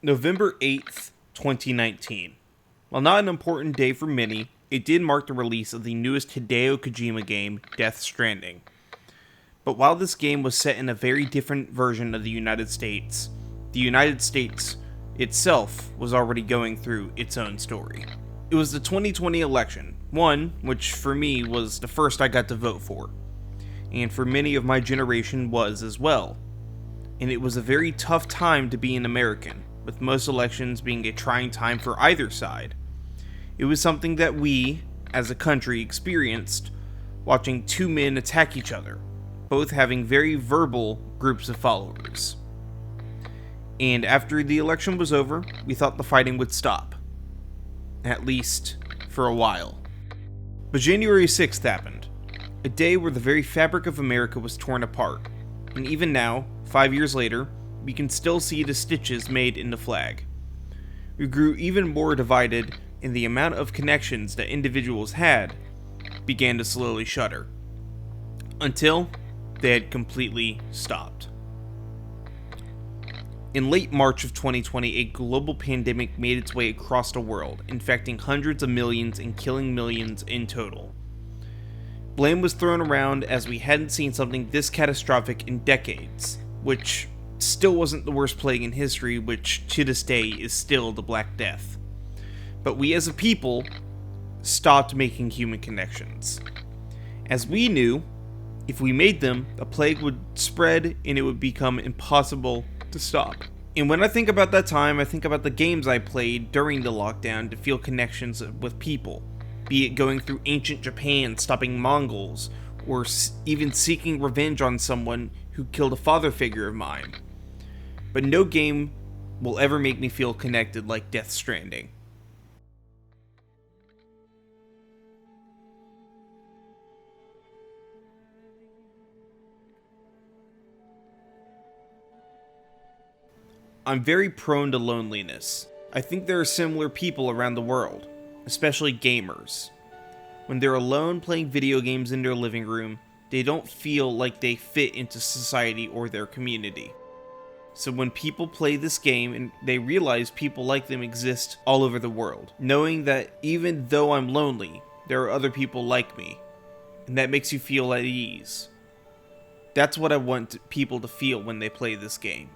November 8th, 2019. While not an important day for many, it did mark the release of the newest Hideo Kojima game, Death Stranding. But while this game was set in a very different version of the United States itself was already going through its own story. It was the 2020 election, one which for me was the first I got to vote for, and for many of my generation was as well. And it was a very tough time to be an American, with most elections being a trying time for either side. It was something that we, as a country, experienced watching two men attack each other, both having very verbal groups of followers. And after the election was over, we thought the fighting would stop. At least, for a while. But January 6th happened, a day where the very fabric of America was torn apart, and even now, 5 years later, we can still see the stitches made in the flag. We grew even more divided, and the amount of connections that individuals had began to slowly shudder, until they had completely stopped. In late March of 2020, a global pandemic made its way across the world, infecting hundreds of millions and killing millions in total. Blame was thrown around as we hadn't seen something this catastrophic in decades, which still wasn't the worst plague in history, which to this day is still the Black Death. But we as a people stopped making human connections. As we knew, if we made them, the plague would spread and it would become impossible to stop. And when I think about that time, I think about the games I played during the lockdown to feel connections with people, be it going through ancient Japan, stopping Mongols, or even seeking revenge on someone who killed a father figure of mine. But no game will ever make me feel connected like Death Stranding. I'm very prone to loneliness. I think there are similar people around the world, especially gamers. When they're alone playing video games in their living room, they don't feel like they fit into society or their community. So when people play this game and they realize people like them exist all over the world, knowing that even though I'm lonely, there are other people like me, and that makes you feel at ease. That's what I want people to feel when they play this game.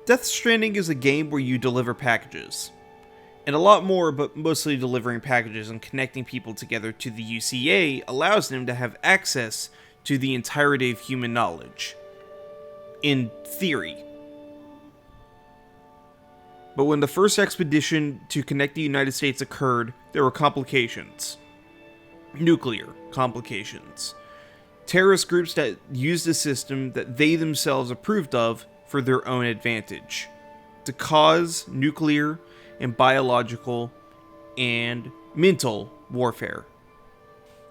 Death Stranding is a game where you deliver packages. And a lot more, but mostly delivering packages and connecting people together to the UCA allows them to have access to the entirety of human knowledge. In theory. But when the first expedition to connect the United States occurred, there were complications. Nuclear complications. Terrorist groups that used a system that they themselves approved of for their own advantage, to cause nuclear and biological and mental warfare.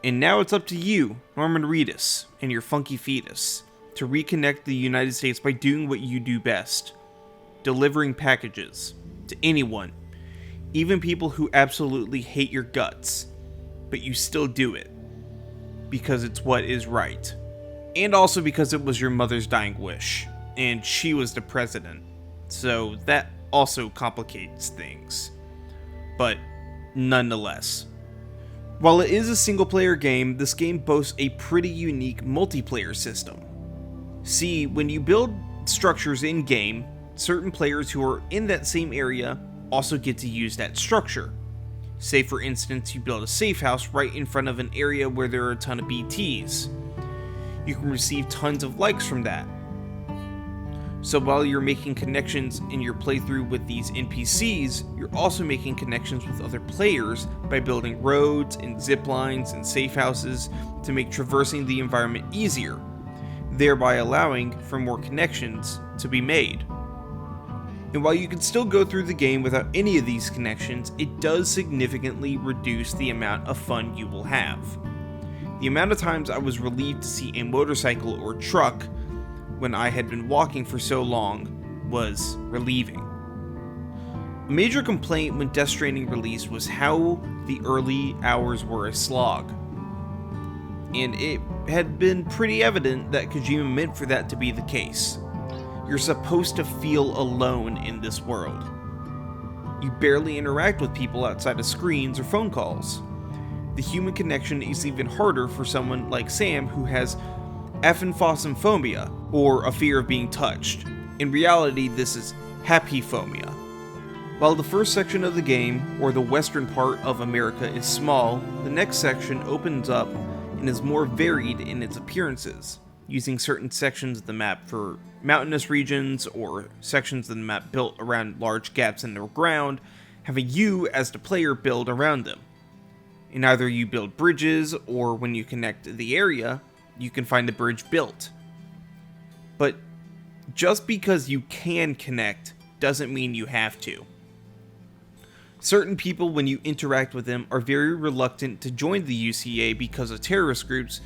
And now it's up to you, Norman Reedus, and your funky fetus, to reconnect the United States by doing what you do best, delivering packages to anyone, even people who absolutely hate your guts, but you still do it, because it's what is right, and also because it was your mother's dying wish. And she was the president, so that also complicates things. But nonetheless. While it is a single-player game, this game boasts a pretty unique multiplayer system. See, when you build structures in-game, certain players who are in that same area also get to use that structure. Say for instance, you build a safe house right in front of an area where there are a ton of BTs. You can receive tons of likes from that. So while you're making connections in your playthrough with these NPCs, you're also making connections with other players by building roads and zip lines and safe houses to make traversing the environment easier, thereby allowing for more connections to be made. And while you can still go through the game without any of these connections, it does significantly reduce the amount of fun you will have. The amount of times I was relieved to see a motorcycle or truck when I had been walking for so long was relieving. A major complaint when Death Stranding released was how the early hours were a slog. And it had been pretty evident that Kojima meant for that to be the case. you're supposed to feel alone in this world. You barely interact with people outside of screens or phone calls. The human connection is even harder for someone like Sam who has aphenphosphobia, or a fear of being touched. In reality, this is happyphobia. While the first section of the game, or the western part of America, is small, the next section opens up and is more varied in its appearances, using certain sections of the map for mountainous regions or sections of the map built around large gaps in the ground, having you as the player build around them. And either you build bridges, or when you connect the area, you can find the bridge built. But just because you can connect doesn't mean you have to. Certain people, when you interact with them, are very reluctant to join the UCA because of terrorist groups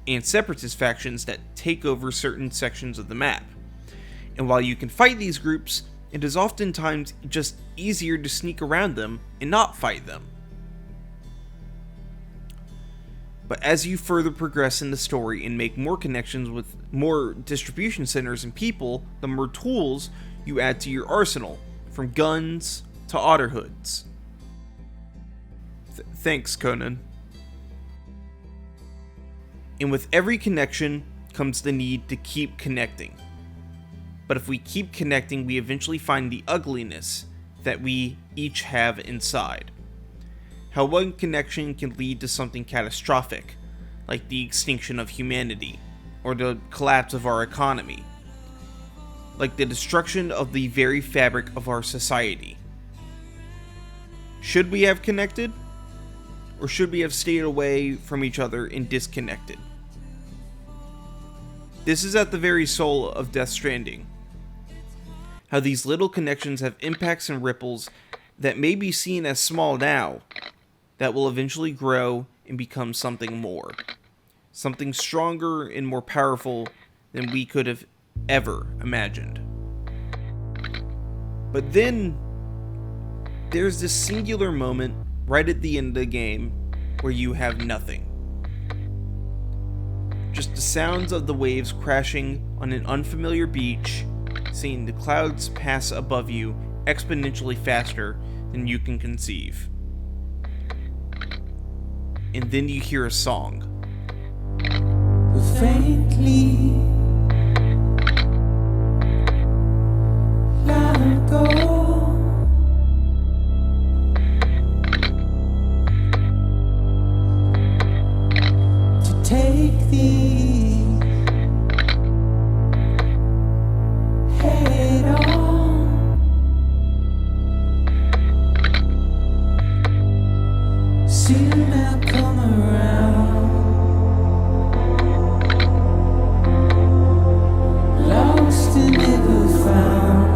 and separatist factions that take over certain sections of the map. And while you can fight these groups, it is oftentimes just easier to sneak around them and not fight them. But as you further progress in the story and make more connections with more distribution centers and people, the more tools you add to your arsenal, from guns to otter hoods. Thanks, Conan. And with every connection comes the need to keep connecting. But if we keep connecting, we eventually find the ugliness that we each have inside. How one connection can lead to something catastrophic, like the extinction of humanity, or the collapse of our economy, like the destruction of the very fabric of our society. Should we have connected? Or should we have stayed away from each other and disconnected? This is at the very soul of Death Stranding. How these little connections have impacts and ripples that may be seen as small now, that will eventually grow and become something more. Something stronger and more powerful than we could have ever imagined. But then, there's this singular moment right at the end of the game where you have nothing. Just the sounds of the waves crashing on an unfamiliar beach, seeing the clouds pass above you exponentially faster than you can conceive. And then you hear a song. Faintly, let go. Take these head on. Soon I'll come around. Lost and never found.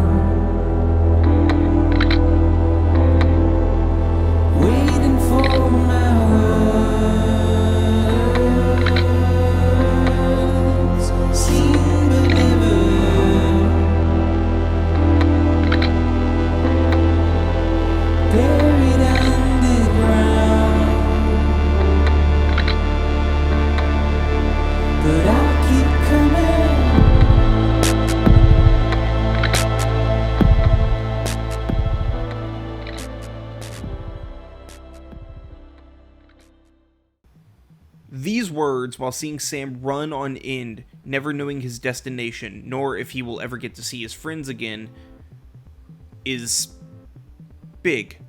Waiting for my word. These words, while seeing Sam run on end, never knowing his destination, nor if he will ever get to see his friends again, is big.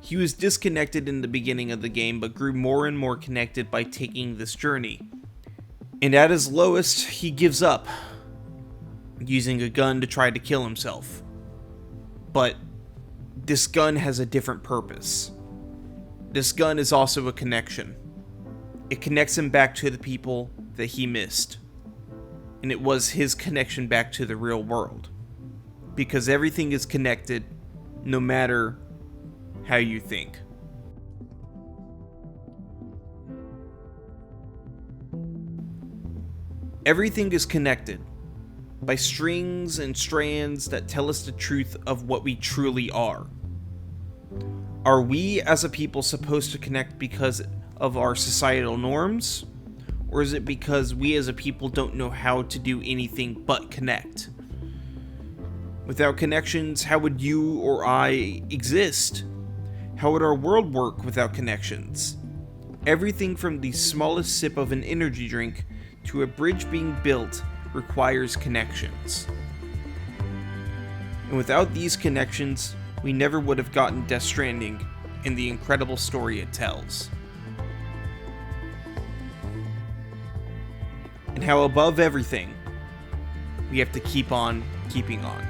He was disconnected in the beginning of the game, but grew more and more connected by taking this journey. And at his lowest, he gives up, using a gun to try to kill himself. But this gun has a different purpose. This gun is also a connection. It connects him back to the people that he missed. And it was his connection back to the real world. Because everything is connected, no matter how you think. Everything is connected by strings and strands that tell us the truth of what we truly are. Are we as a people supposed to connect because of our societal norms? Or is it because we as a people don't know how to do anything but connect? Without connections, how would you or I exist? How would our world work without connections? Everything from the smallest sip of an energy drink to a bridge being built requires connections. And without these connections, we never would have gotten Death Stranding and the incredible story it tells. And how above everything, we have to keep on keeping on.